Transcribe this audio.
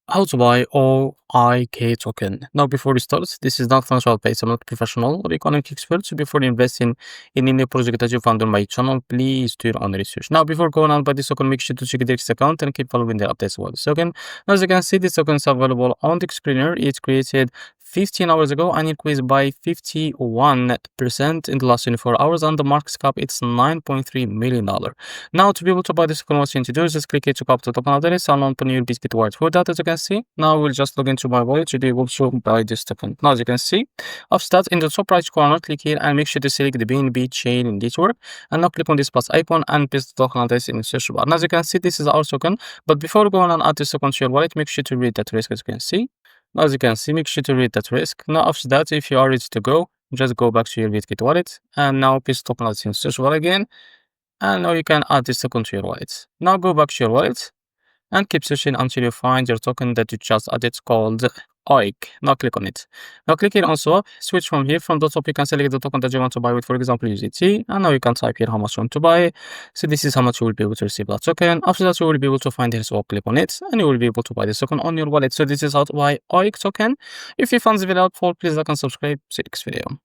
How to buy OIK token. Now, before we start, this is not financial advice. I'm not professional or economic expert. So before investing in any project that you found on my channel, please do your own research. Now, before going on by this token, make sure to check the next account and keep following the updates about this token. Now, as you can see, this token is available on the screener. It's created 15 hours ago and increased by 51% in the last 24 hours, and the market cap it's $9.3 million. Now, to be able to buy this token, what you need to do is just click here to copy the token address and open your Bitget wallet. For that, as you can see, now we'll just log into my wallet to be able to buy this token. Now, as you can see, after that, in the top right corner, click here and make sure to select the BNB chain network. And now click on this plus icon and paste the token address in the search bar. Now, as you can see, this is our token. But before going and add this token to your wallet, make sure to read that risk, as you can see. Now, as you can see, make sure to read that risk. Now, after that, if you are ready to go, just go back to your Bitget wallet and now paste the token address in the search bar again. And now you can add this token to your wallet. Now go back to your wallet and keep searching until you find your token that you just added called OIK. Now click on it. Now click here on swap. Switch from here. From the top, you can select the token that you want to buy with, for example, USDT. And now you can type here how much you want to buy. So this is how much you will be able to receive that token. After that, you will be able to find here swap. Click on it and you will be able to buy this token on your wallet. So this is how to buy OIK token. If you found this video helpful, please like and subscribe. See you next video.